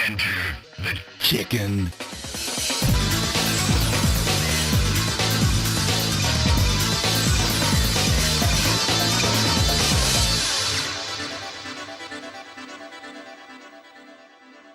Enter the chicken.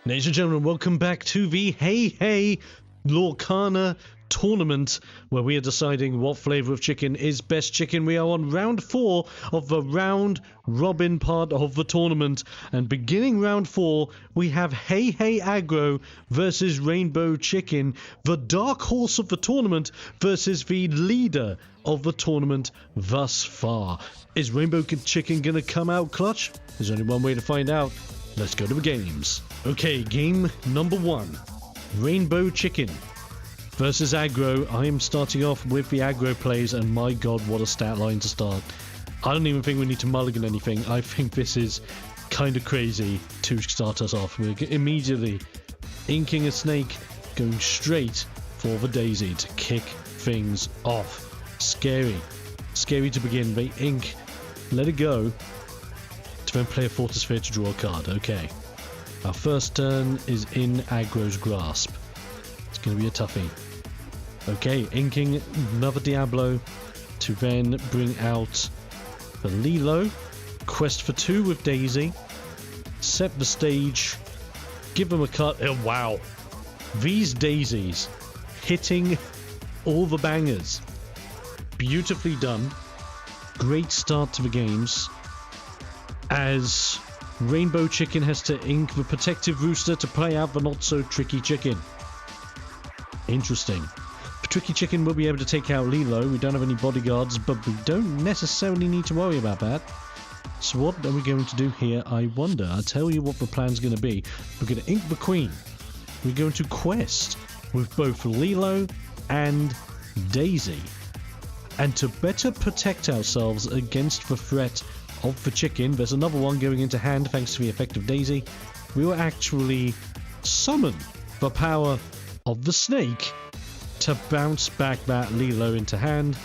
Ladies and gentlemen, welcome back to the HeiHei Lorcana Tournament, where we are deciding what flavor of chicken is best chicken. We are on round 4 of the round robin part of the tournament, and beginning round 4, we have HeiHei Aggro versus Rainbow Chicken, the dark horse of the tournament versus the leader of the tournament thus far. Is Rainbow Chicken gonna come out clutch? There's only one way to find out. Let's go to the games. Okay, game number 1. Rainbow Chicken versus Aggro. I am starting off with the Aggro plays, and my god, what a stat line to start. I don't even think we need to mulligan anything. I think this is kind of crazy to start us off. We're immediately inking a snake, going straight for the daisy to kick things off. Scary. Scary to begin. They ink, let it go, to then play a Fortress Sphere to draw a card. Okay. Our first turn is in Aggro's grasp. It's going to be a toughie. Okay, inking another Diablo to then bring out the Lilo. Quest for 2 with Daisy. Set the stage. Give them a cut. Oh, wow. These daisies hitting all the bangers. Beautifully done. Great start to the games, as Rainbow Chicken has to ink the Protective Rooster to play out the not-so-tricky chicken. Interesting. The Tricky Chicken will be able to take out Lilo. We don't have any bodyguards, but we don't necessarily need to worry about that. So what are we going to do here, I wonder? I'll tell you what the plan's going to be. We're going to ink the Queen. We're going to quest with both Lilo and Daisy. And to better protect ourselves against the threat of the chicken, there's another one going into hand thanks to the effect of Daisy. We will actually summon the power of the snake to bounce back that Lilo into hand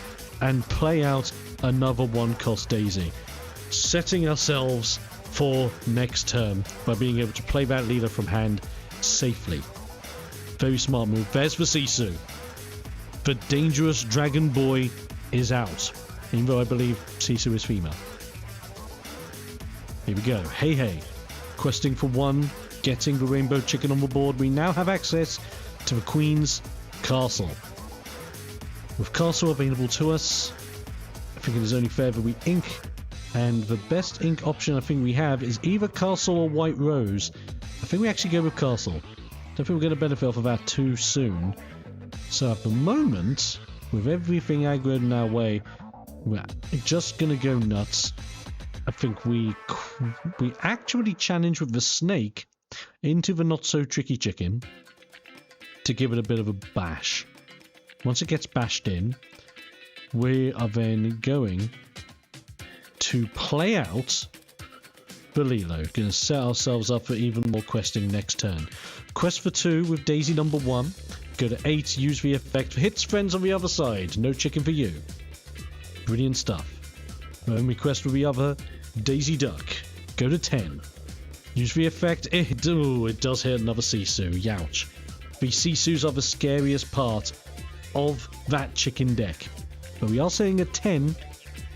and play out another 1-cost Daisy, setting ourselves for next turn by being able to play that Lilo from hand safely. Very smart move. There's the Sisu. The dangerous dragon boy is out, even though I believe Sisu is female. Here we go. HeiHei. Questing for 1, getting the Rainbow Chicken on the board. We now have access to the Queen's Castle. With Castle available to us, I think it is only fair that we ink, and the best ink option I think we have is either Castle or White Rose. I think we actually go with Castle. Don't think we're going to benefit off of that too soon. So at the moment, with everything aggroed in our way, we're just going to go nuts. I think we actually challenge with the snake into the not-so-tricky chicken to give it a bit of a bash. Once it gets bashed in, we are then going to play out the Lilo. Going to set ourselves up for even more questing next turn. Quest for 2 with Daisy number 1. Go to 8, use the effect. Hits friends on the other side. No chicken for you. Brilliant stuff. Then we quest with the other Daisy Duck. Go to 10. Use the effect. It does hit another Sisu. Youch. The Sisus are the scariest part of that chicken deck. But we are sitting at 10,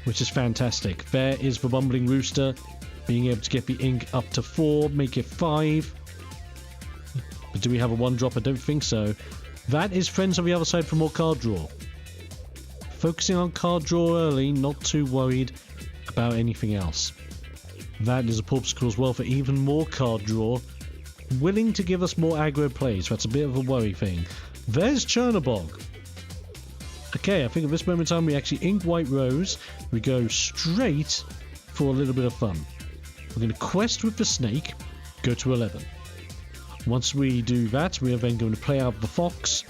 which is fantastic. There is the Bumbling Rooster, being able to get the ink up to 4, make it 5. But do we have a 1-drop? I don't think so. That is friends on the other side for more card draw. Focusing on card draw early, not too worried about anything else. That is a Porpsicle as well for even more card draw. Willing to give us more aggro plays, that's a bit of a worry thing. There's Chernobog. Okay, I think at this moment in time we actually ink White Rose. We go straight for a little bit of fun. We're going to quest with the snake, go to 11. Once we do that, we are then going to play out the Fox.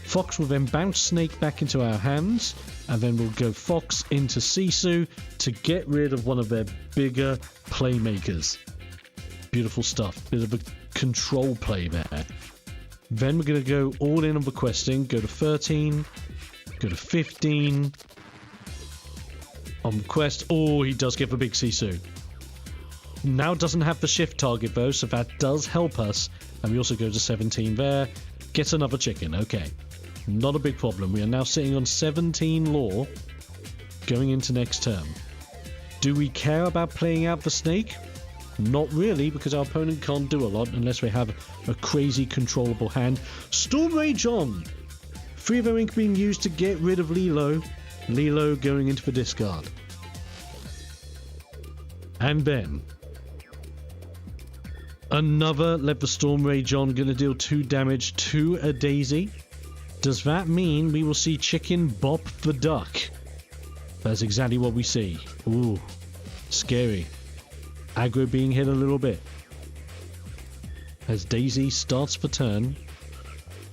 Fox will then bounce Snake back into our hands, and then we'll go Fox into Sisu to get rid of one of their bigger playmakers. Beautiful stuff. Bit of a control play there. Then we're going to go all in on the questing. Go to 13. Go to 15. On the quest. Oh, he does get the big Sisu. Now doesn't have the shift target though, so that does help us And we also go to 17 there. Gets another chicken. Okay. Not a big problem. We are now sitting on 17 lore going into next turn. Do we care about playing out the snake? Not really, because our opponent can't do a lot unless we have a crazy controllable hand. Storm Rage on! 3 of our ink being used to get rid of Lilo. Lilo going into the discard. And then another Let the Storm Rage on, going to deal 2 damage to a Daisy. Does that mean we will see Chicken bop the duck? That's exactly what we see. Ooh, scary. Aggro being hit a little bit. As Daisy starts the turn,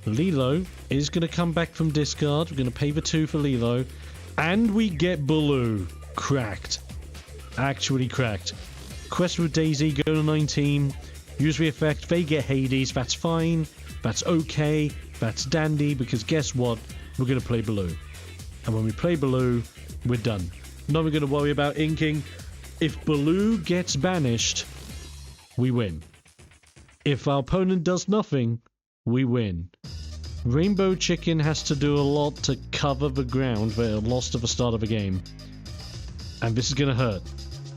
Lilo is going to come back from discard. We're going to pay the 2 for Lilo. And we get Baloo. Cracked. Actually cracked. Quest with Daisy, go to 19. Use the effect, they get Hades. That's fine. That's okay. That's dandy, because guess what? We're going to play Baloo. And when we play Baloo, we're done. Not going to worry about inking. If Baloo gets banished, we win. If our opponent does nothing, we win. Rainbow Chicken has to do a lot to cover the ground they lost at the start of the game. And this is going to hurt.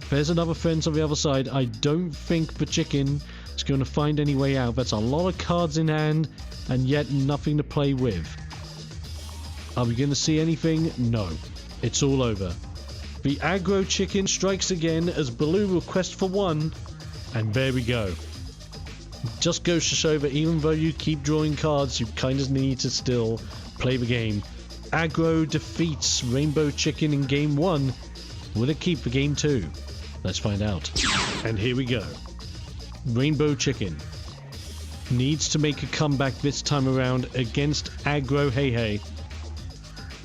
There's another fence on the other side. I don't think the chicken is going to find any way out. That's a lot of cards in hand, and yet nothing to play with. Are we going to see anything? No. It's all over. The aggro chicken strikes again as Baloo requests for 1, and there we go. Just goes to show that even though you keep drawing cards, you kind of need to still play the game. Aggro defeats Rainbow Chicken in game 1. Will it keep for game 2? Let's find out. And here we go. Rainbow Chicken needs to make a comeback this time around against aggro HeiHei.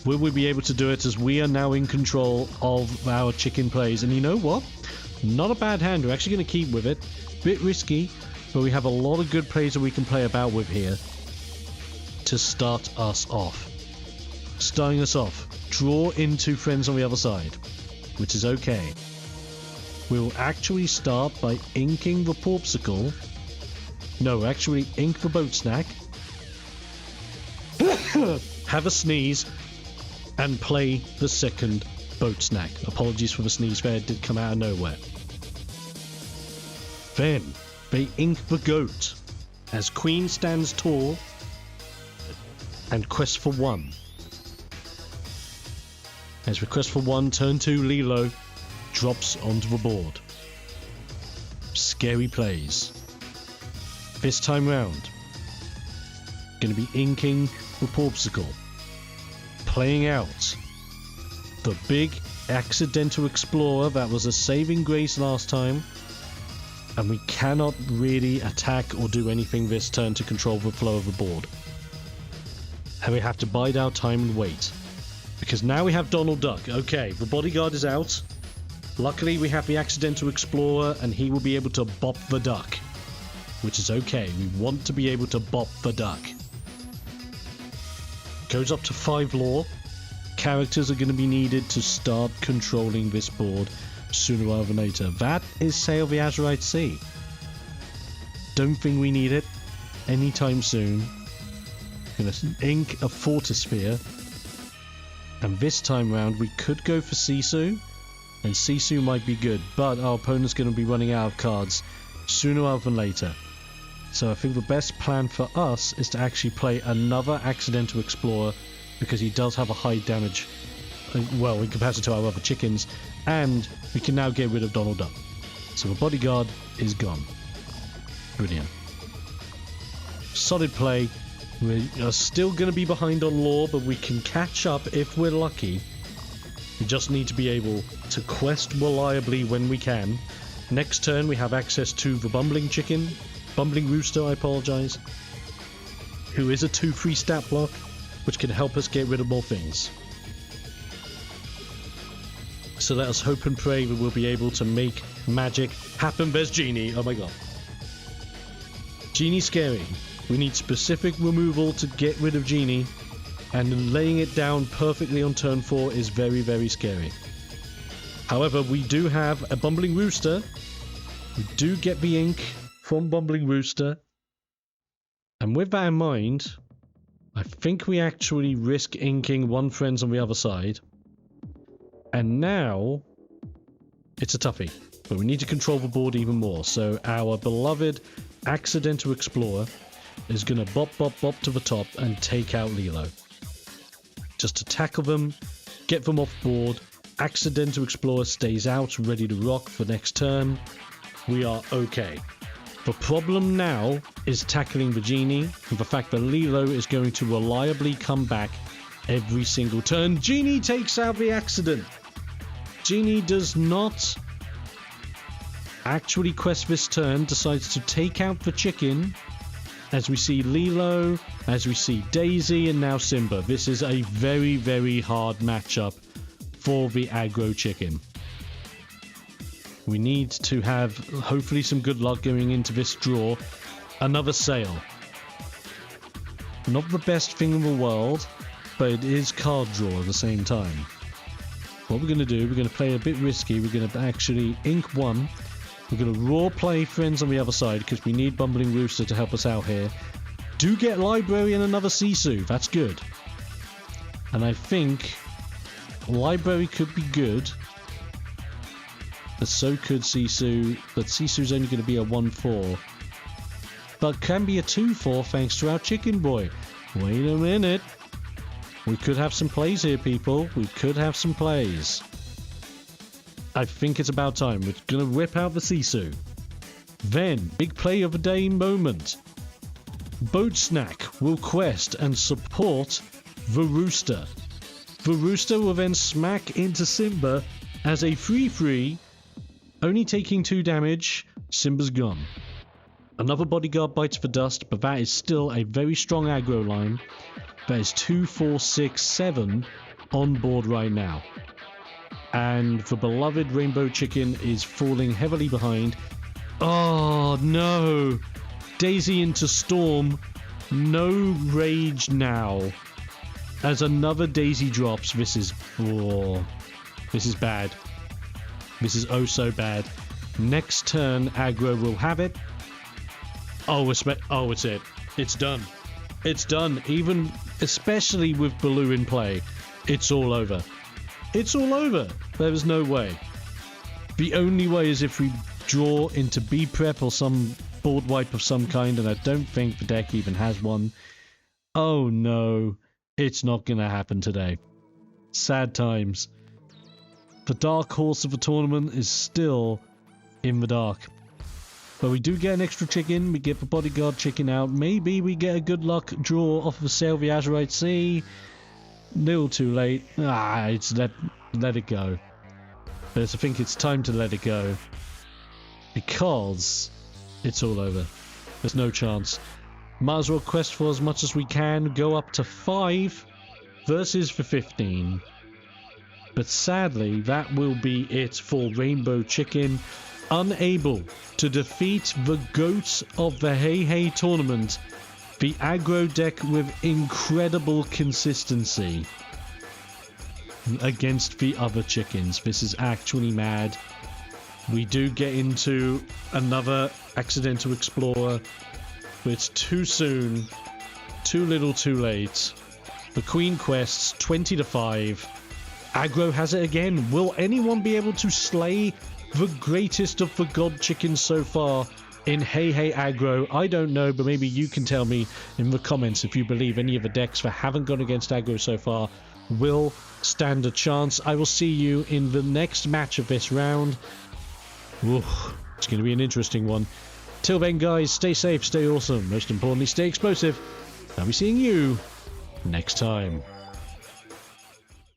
Will we be able to do it, as we are now in control of our chicken plays? And you know what? Not a bad hand. We're actually going to keep with it. Bit risky, but we have a lot of good plays that we can play about with here to start us off. Starting us off, draw into friends on the other side, which is okay. We'll actually start by inking the Porpsicle. No, actually ink the Boat Snack. Have a sneeze. And play the second Boat Snack. Apologies for the sneeze there, it did come out of nowhere. Then, they ink the Goat, as Queen stands tall, and quest for 1. As request for 1, turn 2, Lilo drops onto the board. Scary plays. This time round, gonna be inking the Porpsicle. Playing out the big accidental explorer that was a saving grace last time, and we cannot really attack or do anything this turn to control the flow of the board. And we have to bide our time and wait, because now we have Donald Duck. Okay, the bodyguard is out. Luckily we have the accidental explorer, and he will be able to bop the duck, which is okay. We want to be able to bop the duck. Goes up to 5 lore. Characters are going to be needed to start controlling this board sooner rather than later. That is Sail the Azurite Sea. Don't think we need it anytime soon. Going to ink a Fortisphere. And this time round we could go for Sisu. And Sisu might be good, but our opponent's going to be running out of cards sooner rather than later. So I think the best plan for us is to actually play another Accidental Explorer, because he does have a high damage, well, in comparison to our other chickens, and we can now get rid of Donald Duck. So the bodyguard is gone. Brilliant. Solid play. We are still going to be behind on lore, but we can catch up if we're lucky. We just need to be able to quest reliably when we can. Next turn we have access to the Bumbling Rooster, I apologize, who is a 2/3 stat block, which can help us get rid of more things. So let us hope and pray that we'll be able to make magic happen. There's Genie. Oh my god. Genie's scary. We need specific removal to get rid of Genie, and laying it down perfectly on turn 4 is very, very scary. However, we do have a Bumbling Rooster. We do get the ink from Bumbling Rooster. And with that in mind, I think we actually risk inking one friends on the other side. And now, it's a toughie. But we need to control the board even more. So our beloved Accidental Explorer is going to bop to the top and take out Lilo. Just to tackle them, get them off board. Accidental Explorer stays out, ready to rock for next turn. We are okay. The problem now is tackling the Genie, and the fact that Lilo is going to reliably come back every single turn. Genie takes out the accident. Genie does not actually quest this turn, decides to take out the chicken. As we see Lilo, as we see Daisy, and now Simba. This is a very, very hard matchup for the aggro chicken. We need to have, hopefully, some good luck going into this draw. Another sale. Not the best thing in the world, but it is card draw at the same time. What we're going to do, we're going to play a bit risky. We're going to actually ink one. We're going to raw play friends on the other side because we need Bumbling Rooster to help us out here. Do get Library and another Sisu. That's good. And I think Library could be good. But so could Sisu. But Sisu's only going to be a 1-4. But can be a 2-4 thanks to our Chicken Boy. Wait a minute. We could have some plays here, people. We could have some plays. I think it's about time. We're going to whip out the Sisu. Then, big play of the day moment. Boat Snack will quest and support the Rooster. The Rooster will then smack into Simba as a 3-3, only taking 2 damage. Simba's gone. Another Bodyguard bites for dust, but that is still a very strong aggro line. That is 2, 4, 6, 7 on board right now. And the beloved Rainbow Chicken is falling heavily behind. Oh no! Daisy into Storm. No rage now. As another Daisy drops, this is bad. This is oh so bad. Next turn, aggro will have it. Oh, it's it. It's done. It's done. Even, especially with Baloo in play, it's all over. It's all over. There is no way. The only way is if we draw into B-Prep or some board wipe of some kind, and I don't think the deck even has one. Oh no. It's not going to happen today. Sad times. The dark horse of the tournament is still in the dark. But we do get an extra chicken. We get the Bodyguard chicken out. Maybe we get a good luck draw off of the Sail the Azurite Sea. Little too late. It's let it go. But I think it's time to let it go. Because it's all over. There's no chance. Might as well quest for as much as we can. Go up to 5 versus for 15. But sadly, that will be it for Rainbow Chicken. Unable to defeat the GOAT of the HeiHei tournament. The aggro deck with incredible consistency against the other chickens. This is actually mad. We do get into another Accidental Explorer, but it's too soon, too little too late. The Queen quests 20 to 5. Aggro has it again. Will anyone be able to slay the greatest of the god chickens so far in HeiHei aggro? I don't know, but maybe you can tell me in the comments if you believe any of the decks that haven't gone against aggro so far will stand a chance. I will see you in the next match of this round. Oof, it's going to be an interesting one. Till then, guys, stay safe, stay awesome. Most importantly, stay explosive. I'll be seeing you next time.